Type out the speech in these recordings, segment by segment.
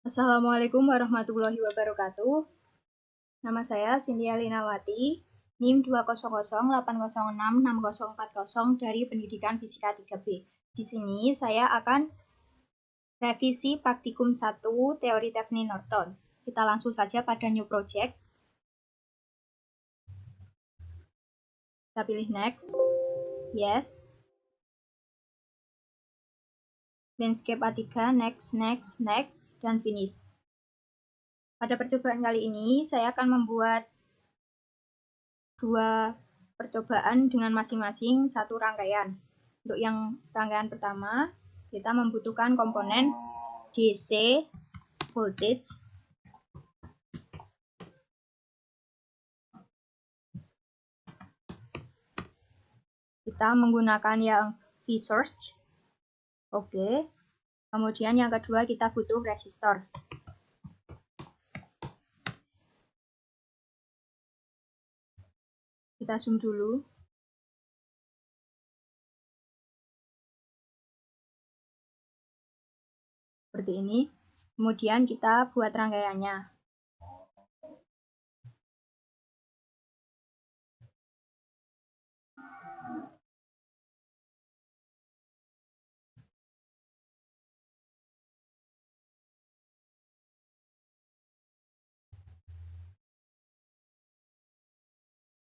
Assalamualaikum warahmatullahi wabarakatuh. Nama saya Cynthia Linawati, NIM 20080066040 dari Pendidikan Fisika 3B. Di sini saya akan revisi praktikum 1 teori Tevnin-Norton. Kita langsung saja pada new project. Kita pilih next, yes. Landscape A3, next, dan finish. Pada percobaan kali ini, saya akan membuat 2 percobaan dengan masing-masing satu rangkaian. Untuk yang rangkaian pertama, kita membutuhkan komponen DC, voltage, kita menggunakan yang V-Surge. Oke. Kemudian yang kedua kita butuh resistor. Kita zoom dulu. Seperti ini. Kemudian kita buat rangkaiannya.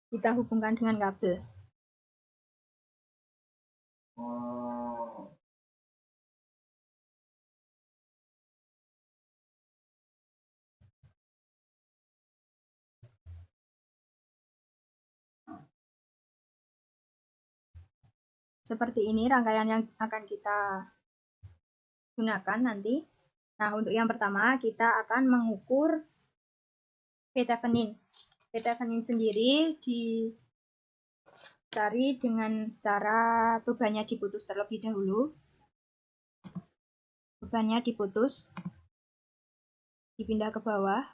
Kita hubungkan dengan kabel. Seperti ini rangkaian yang akan kita gunakan nanti. Nah, untuk yang pertama kita akan mengukur V-Thevenin. V-Thevenin sendiri dicari dengan cara bebannya diputus terlebih dahulu. Bebannya diputus, dipindah ke bawah.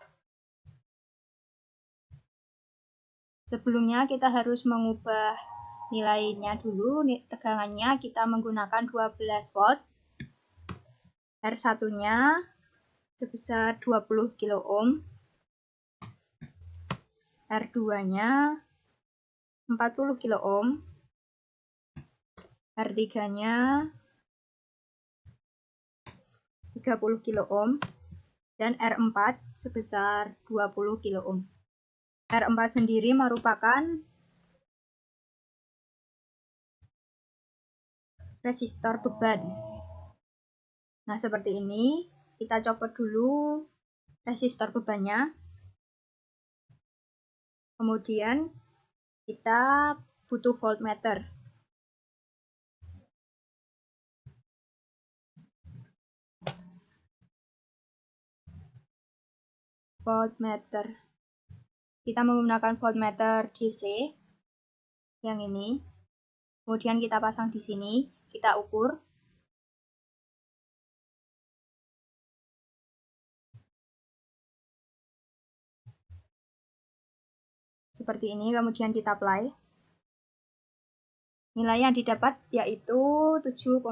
Sebelumnya kita harus mengubah nilainya dulu, tegangannya kita menggunakan 12 volt. R1-nya sebesar 20 kilo ohm. R2-nya 40 kilo ohm. R3-nya 30 kilo ohm. Dan R4 sebesar 20 kilo ohm. R4 sendiri merupakan resistor beban. Nah, seperti ini. Kita copot dulu resistor bebannya. Kemudian kita butuh voltmeter. Voltmeter. Kita menggunakan voltmeter DC yang ini. Kemudian kita pasang di sini, kita ukur. Seperti ini, kemudian kita apply. Nilai yang didapat yaitu 7,20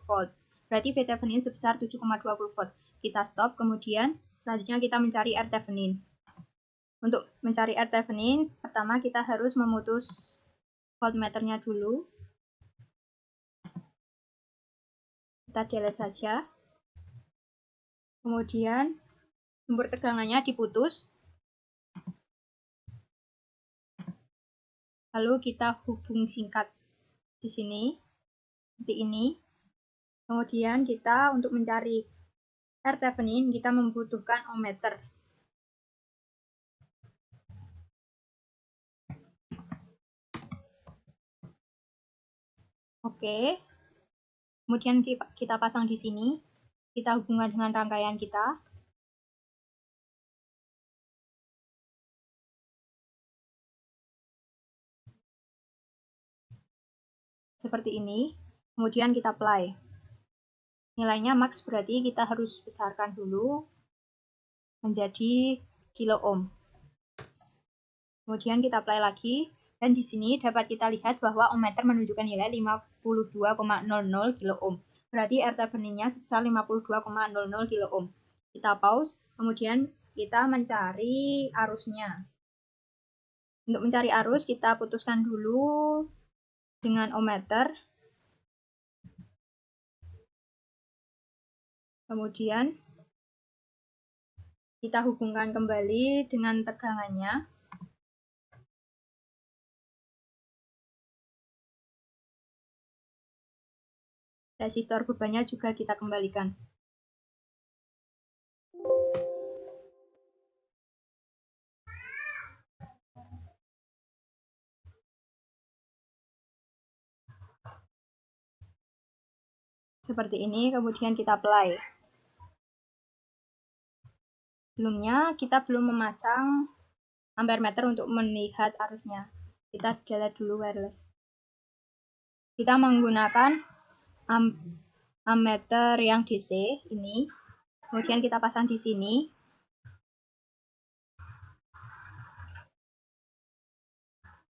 volt. Berarti V-Thevenin sebesar 7,20 volt. Kita stop, kemudian selanjutnya kita mencari R-Thevenin. Untuk mencari R-Thevenin, pertama kita harus memutus voltmeternya dulu. Kita delete saja. Kemudian sumber tegangannya diputus. Lalu kita hubung singkat di sini, seperti ini. Kemudian kita untuk mencari R-Thevenin, kita membutuhkan ohmmeter. Oke. Kemudian kita pasang di sini. Kita hubungkan dengan rangkaian kita. Seperti ini. Kemudian kita apply. Nilainya max, berarti kita harus besarkan dulu menjadi kilo ohm. Kemudian kita apply lagi. Dan di sini dapat kita lihat bahwa ohmmeter menunjukkan nilai 52,00 kilo ohm. Berarti R-Thevenin-nya sebesar 52,00 kilo ohm. Kita pause, kemudian kita mencari arusnya. Untuk mencari arus, kita putuskan dulu dengan ohmmeter. Kemudian kita hubungkan kembali dengan tegangannya. Resistor bebannya juga kita kembalikan. Seperti ini, kemudian kita apply. Sebelumnya, kita belum memasang ampere meter untuk melihat arusnya. Kita delete dulu wireless. Kita menggunakan ammeter yang DC ini. Kemudian kita pasang di sini.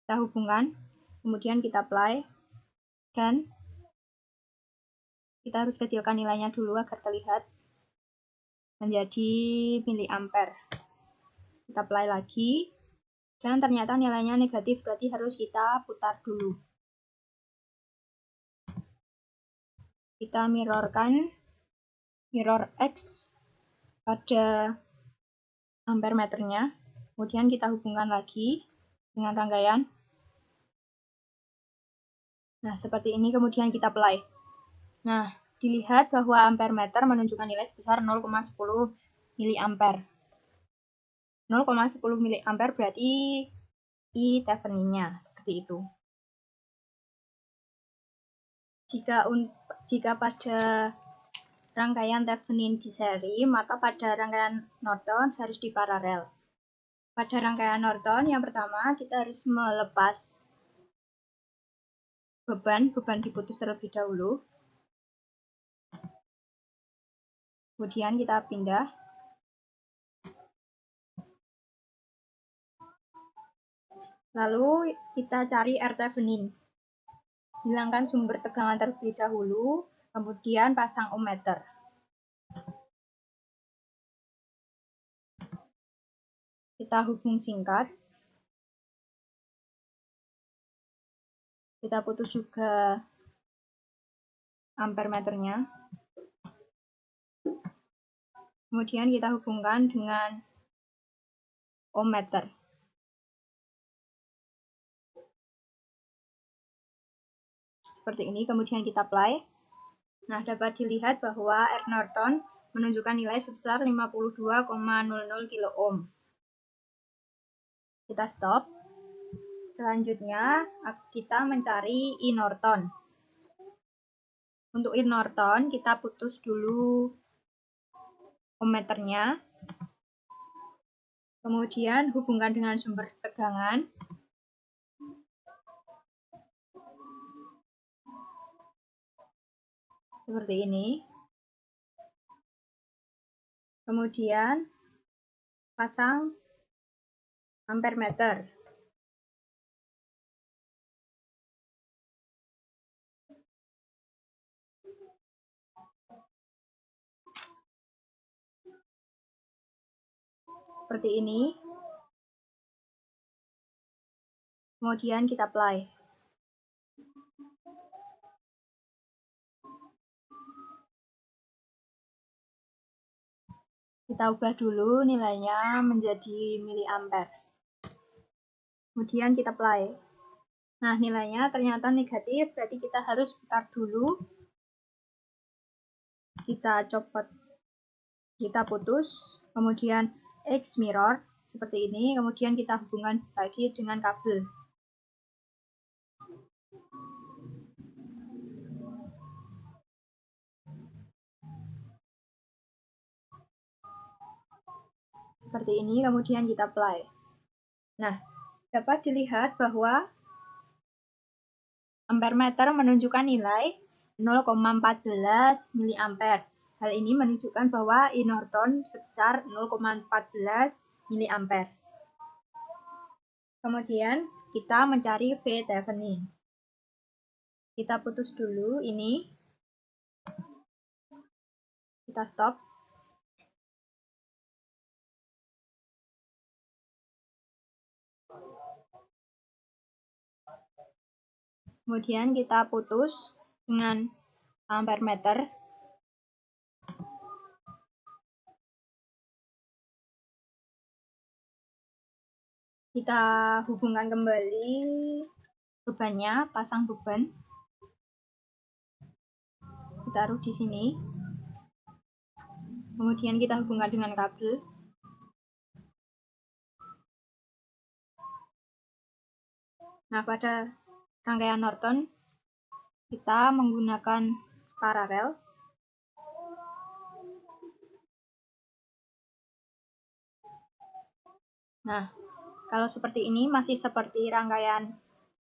Kita hubungkan, kemudian kita apply, dan kita harus kecilkan nilainya dulu agar terlihat menjadi miliampere. Kita apply lagi, dan ternyata nilainya negatif, berarti harus kita putar dulu. Kita mirrorkan mirror X pada ampere meternya, kemudian kita hubungkan lagi dengan rangkaian. Nah, seperti ini, kemudian kita apply. Nah, dilihat bahwa ampere meter menunjukkan nilai sebesar 0,10 miliampere. 0,10 miliampere berarti I Theveninnya, seperti itu. Jika pada rangkaian Thevenin di seri, maka pada rangkaian Norton harus diparalel. Pada rangkaian Norton, yang pertama kita harus melepas beban diputus terlebih dahulu. Kemudian kita pindah. Lalu kita cari R Thevenin. Hilangkan sumber tegangan terlebih dahulu, kemudian pasang ohmmeter. Kita hubung singkat. Kita putus juga ampere meternya. Kemudian kita hubungkan dengan ohmmeter. Seperti ini, kemudian kita apply. Nah, dapat dilihat bahwa R Norton menunjukkan nilai sebesar 52,00 kilo ohm. Kita stop. Selanjutnya, kita mencari I Norton. Untuk I Norton, kita putus dulu ohmmeternya. Kemudian hubungkan dengan sumber tegangan. Seperti ini. Kemudian pasang ampere meter. Seperti ini. Kemudian kita apply. Kita ubah dulu nilainya menjadi miliampere. Kemudian kita apply. Nah, nilainya ternyata negatif, berarti kita harus putar dulu. Kita copot, kita putus, kemudian X mirror seperti ini, kemudian kita hubungkan lagi dengan kabel. Seperti ini, kemudian kita apply. Nah, dapat dilihat bahwa ampere meter menunjukkan nilai 0,14 miliampere. Hal ini menunjukkan bahwa I Norton sebesar 0,14 miliampere. Kemudian kita mencari V Thevenin. Kita putus dulu ini. Kita stop. Kemudian kita putus dengan ampere meter. Kita hubungkan kembali bebannya, pasang beban. Kita taruh di sini. Kemudian kita hubungkan dengan kabel. Nah, pada rangkaian Norton kita menggunakan paralel. Nah, kalau seperti ini masih seperti rangkaian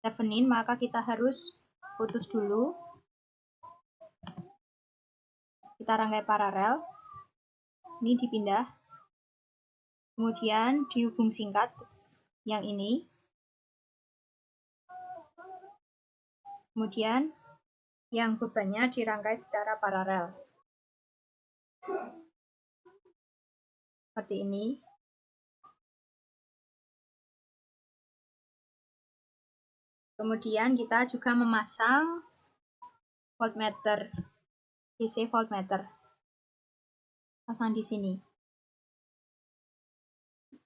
Thevenin, maka kita harus putus dulu. Kita rangkai paralel. Ini dipindah. Kemudian dihubung singkat yang ini. Kemudian yang bebannya dirangkai secara paralel. Seperti ini. Kemudian kita juga memasang voltmeter, DC voltmeter. Pasang di sini.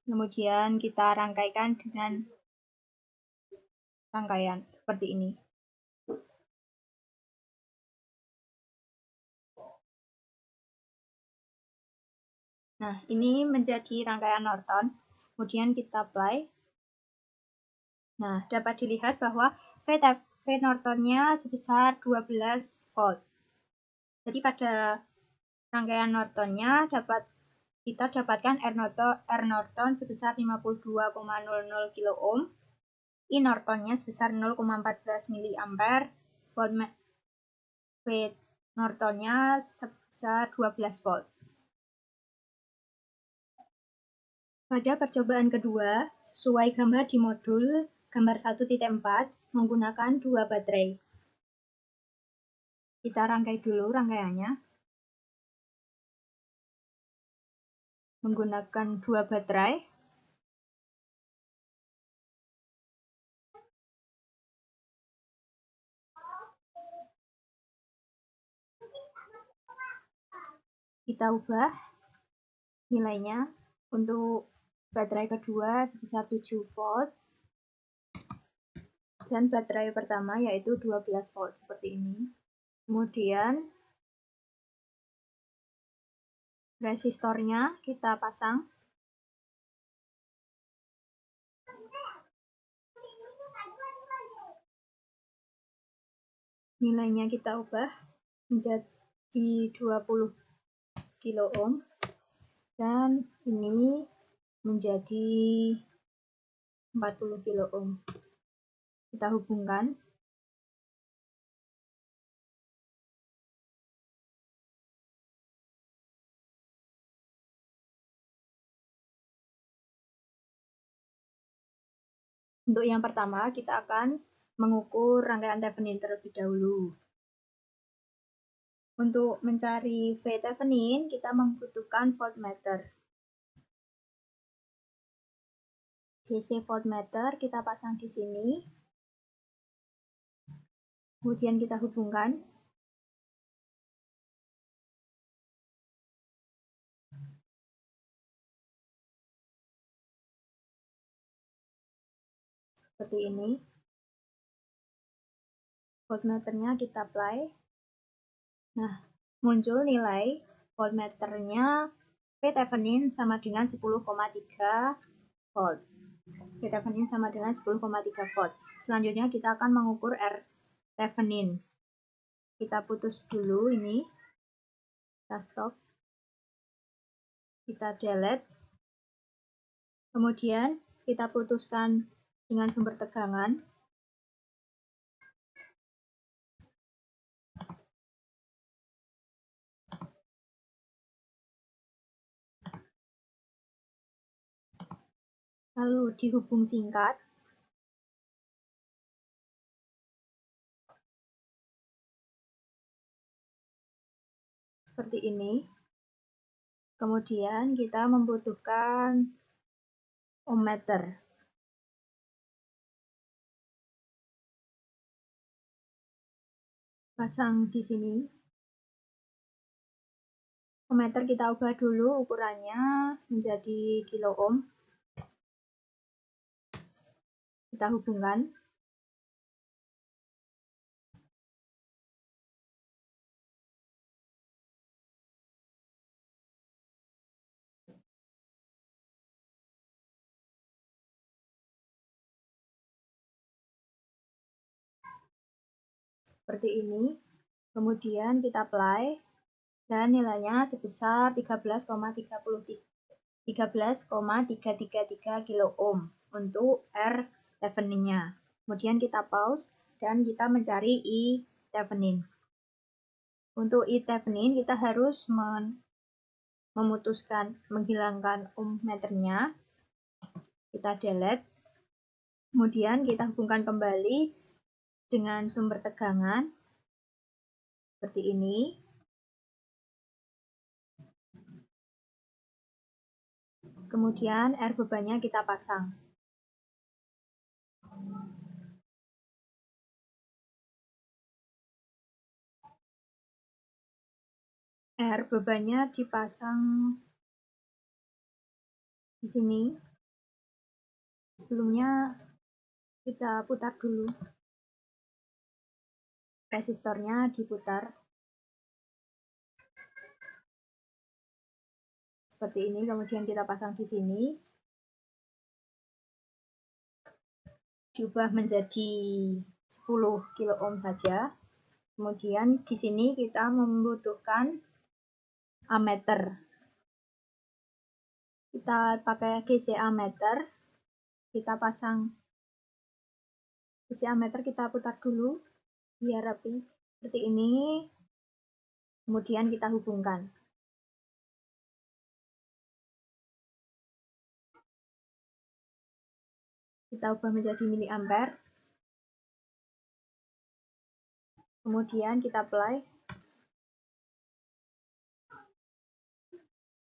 Kemudian kita rangkaikan dengan rangkaian seperti ini. Nah, ini menjadi rangkaian Norton. Kemudian kita apply. Nah, dapat dilihat bahwa V Nortonnya sebesar 12 volt. Jadi pada rangkaian Nortonnya kita dapatkan R Norton sebesar 52,00 kilo ohm, I Nortonnya sebesar 0,14 mA, V Nortonnya sebesar 12 volt. Pada percobaan kedua, sesuai gambar di modul gambar 1.4 menggunakan 2 baterai. Kita rangkai dulu rangkaiannya. Menggunakan 2 baterai. Kita ubah nilainya untuk baterai kedua sebesar 7 volt dan baterai pertama yaitu 12 volt seperti ini. Kemudian resistornya kita pasang. Nilainya kita ubah menjadi 20 kilo ohm dan ini menjadi 40 kilo ohm. Kita hubungkan. Untuk yang pertama, kita akan mengukur rangkaian Thevenin terlebih dahulu. Untuk mencari V Thevenin, kita membutuhkan voltmeter. DC voltmeter kita pasang di sini. Kemudian kita hubungkan. Seperti ini. Voltmeternya kita apply. Nah, muncul nilai voltmeternya V Thevenin sama dengan 10,3 volt. V Thevenin sama dengan 10,3 volt. Selanjutnya kita akan mengukur R Thevenin. Kita putus dulu ini. Kita stop. Kita delete. Kemudian kita putuskan dengan sumber tegangan. Lalu dihubung singkat. Seperti ini. Kemudian kita membutuhkan ohmmeter. pasang di sini. Ohmmeter kita ubah dulu ukurannya menjadi kilo ohm. Kita hubungkan. Seperti ini. Kemudian kita apply dan nilainya sebesar 13,333 kilo ohm untuk R Thevenin-nya. Kemudian kita pause dan kita mencari I Thevenin. Untuk I Thevenin kita harus menghilangkan ohmmeternya. Kita delete. Kemudian kita hubungkan kembali dengan sumber tegangan seperti ini. Kemudian R bebannya kita pasang. R bebannya dipasang di sini. Sebelumnya kita putar dulu. Resistornya diputar. Seperti ini, kemudian kita pasang di sini. Diubah menjadi 10 kilo ohm saja. Kemudian di sini kita membutuhkan ammeter. Kita pakai DC ammeter. Kita pasang DC ammeter, kita putar dulu biar rapi. Seperti ini. Kemudian kita hubungkan. Kita ubah menjadi miliampere. Kemudian kita apply.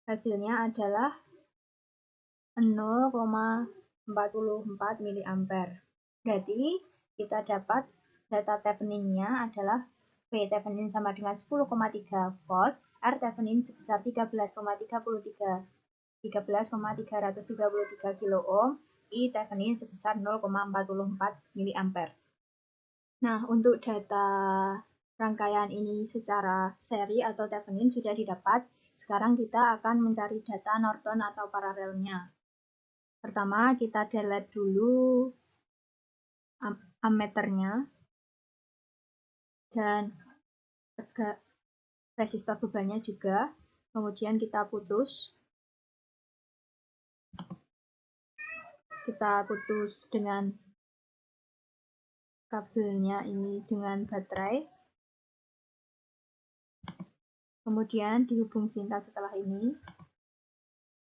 Hasilnya adalah 0,44 miliampere. Berarti kita dapat data Thevenin-nya adalah V Thevenin sama dengan 10,3 volt, R Thevenin sebesar 13,333 kilo ohm, I Thevenin sebesar 0,44 miliampere. Nah, untuk data rangkaian ini secara seri atau Thevenin sudah didapat. Sekarang kita akan mencari data Norton atau paralelnya. Pertama, kita delete dulu ammeternya dan resistor bebannya juga. Kemudian kita putus. Kita putus dengan kabelnya ini dengan baterai. Kemudian dihubung singkat setelah ini.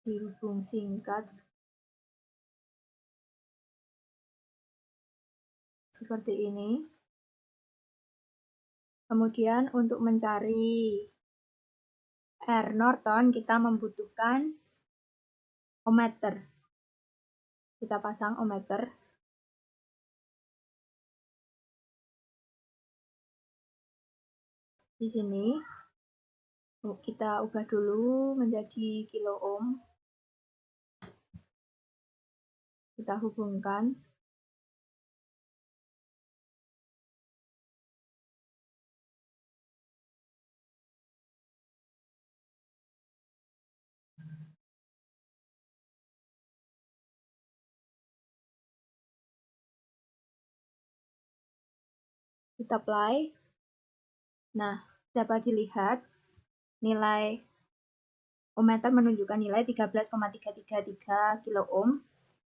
Dihubung singkat seperti ini. Kemudian untuk mencari R Norton kita membutuhkan ohmmeter. Kita pasang ohmmeter. Di sini kita ubah dulu menjadi kilo ohm. Kita hubungkan. Kita apply. Nah, dapat dilihat nilai ohmmeter menunjukkan nilai 13,333 kilo ohm.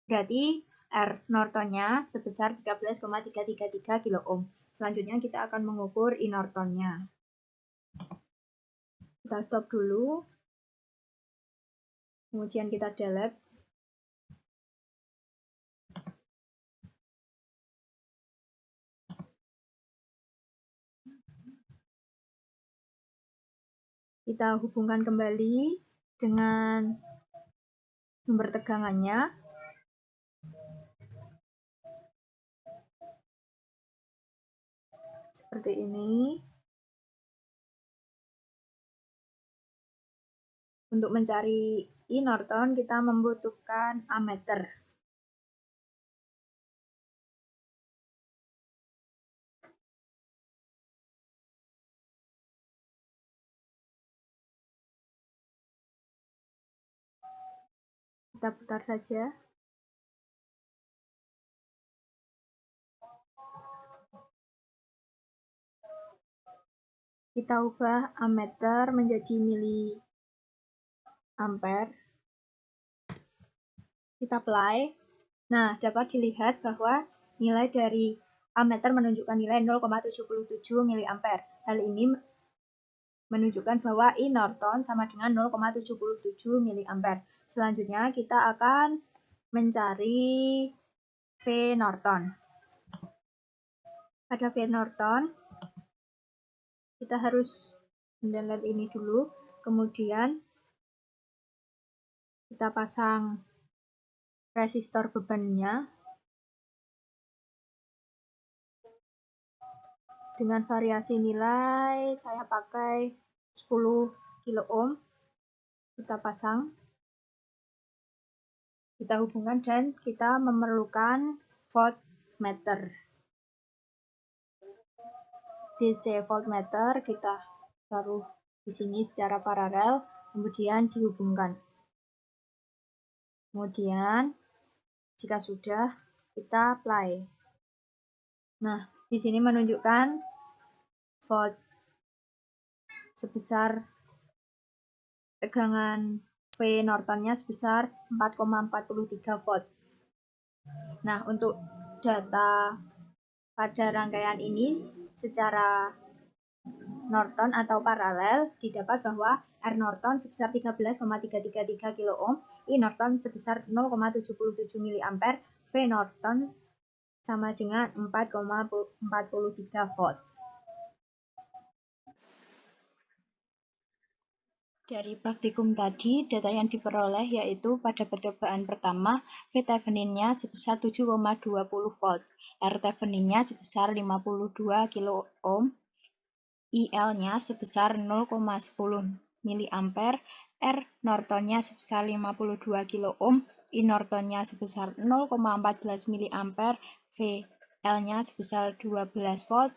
Berarti R Nortonnya sebesar 13,333 kilo ohm. Selanjutnya kita akan mengukur I Nortonnya. Kita stop dulu. Kemudian kita delete. Kita hubungkan kembali dengan sumber tegangannya. Seperti seperti ini. Untuk mencari E Norton, kita membutuhkan ammeter. Kita putar saja. Kita ubah ammeter menjadi miliampere. Kita apply. Nah, dapat dilihat bahwa nilai dari ammeter menunjukkan nilai 0,77 miliampere. Hal ini menunjukkan bahwa E Norton sama dengan 0,77 miliampere. Selanjutnya kita akan mencari V Norton. Pada V Norton, kita harus mendownload ini dulu, kemudian kita pasang resistor bebannya dengan variasi nilai. Saya pakai 10 kilo ohm. Kita pasang, kita hubungkan, dan kita memerlukan voltmeter. DC voltmeter kita taruh di sini secara paralel, kemudian dihubungkan. Kemudian jika sudah, kita apply. Nah, di sini menunjukkan volt sebesar tegangan V Nortonnya sebesar 4,43 volt. Nah, untuk data pada rangkaian ini secara Norton atau paralel didapat bahwa R Norton sebesar 13,333 kilo ohm, E Norton sebesar 0,77 miliampere, V Norton sama dengan 4,43 volt. Dari praktikum tadi, data yang diperoleh yaitu pada percobaan pertama, V Thevenin-nya sebesar 7,20 volt, R Thevenin-nya sebesar 52 kilo ohm, IL-nya sebesar 0,10 miliampere, R Norton-nya sebesar 52 kilo ohm, I Norton-nya sebesar 0,14 miliampere, VL-nya sebesar 12 volt,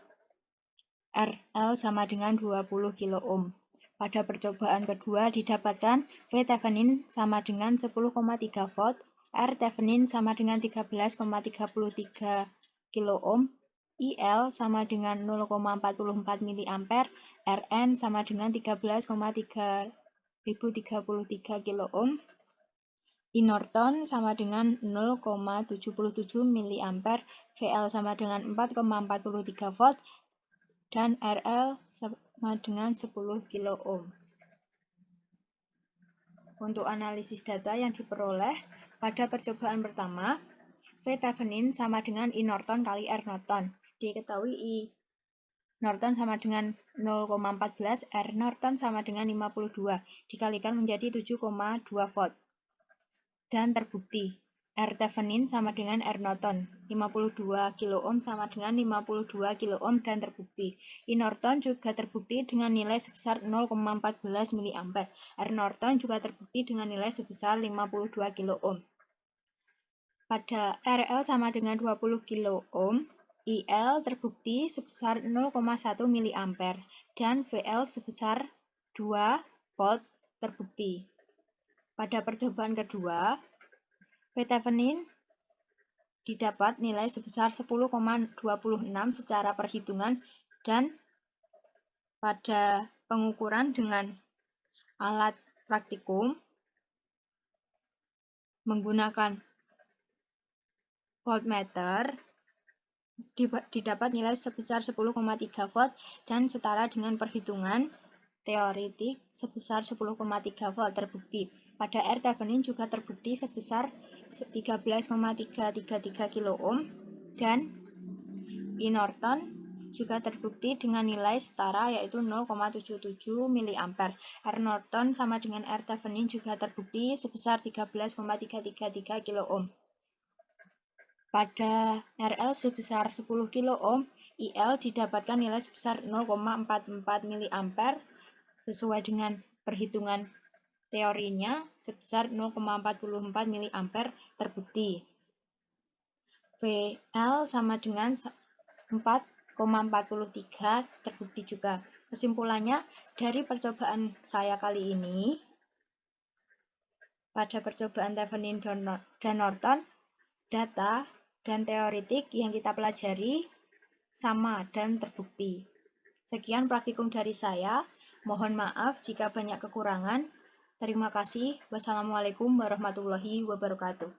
RL sama dengan 20 kilo ohm. Pada percobaan kedua didapatkan V Thevenin sama dengan 10,3 volt, R Thevenin sama dengan 13,33 kilo ohm, IL sama dengan 0,44 miliampere, Rn sama dengan 13,3033 kilo ohm, I Norton sama dengan 0,77 miliampere, VL sama dengan 4,43 volt, dan RL sama dengan 10 kilo ohm. Untuk analisis data yang diperoleh pada percobaan pertama, V Thevenin sama dengan I Norton kali R Norton. Diketahui I Norton sama dengan 0,14, R Norton sama dengan 52, dikalikan menjadi 7,2 volt. Dan terbukti, R Thevenin sama dengan R Norton, 52 kilo ohm sama dengan 52 kilo ohm, dan terbukti. I Norton juga terbukti dengan nilai sebesar 0,14 miliampere. R Norton juga terbukti dengan nilai sebesar 52 kilo ohm. Pada RL sama dengan 20 kilo ohm, IL terbukti sebesar 0,1 miliampere, dan VL sebesar 2 volt terbukti. Pada percobaan kedua, V Thevenin didapat nilai sebesar 10,26 secara perhitungan, dan pada pengukuran dengan alat praktikum menggunakan voltmeter didapat nilai sebesar 10,3 volt dan setara dengan perhitungan teoretik sebesar 10,3 volt terbukti. Pada R Thevenin juga terbukti sebesar 13,333 kilo ohm, dan I Norton juga terbukti dengan nilai setara yaitu 0,77 miliampere. R Norton sama dengan R Thevenin juga terbukti sebesar 13,333 kilo ohm. Pada RL sebesar 10 kilo ohm, IL didapatkan nilai sebesar 0,44 mA sesuai dengan perhitungan teorinya sebesar 0,44 mA terbukti. VL sama dengan 4,43 terbukti juga. Kesimpulannya, dari percobaan saya kali ini, pada percobaan Thevenin dan Norton, data dan teoritik yang kita pelajari sama dan terbukti. Sekian praktikum dari saya. Mohon maaf jika banyak kekurangan. Terima kasih. Wassalamualaikum warahmatullahi wabarakatuh.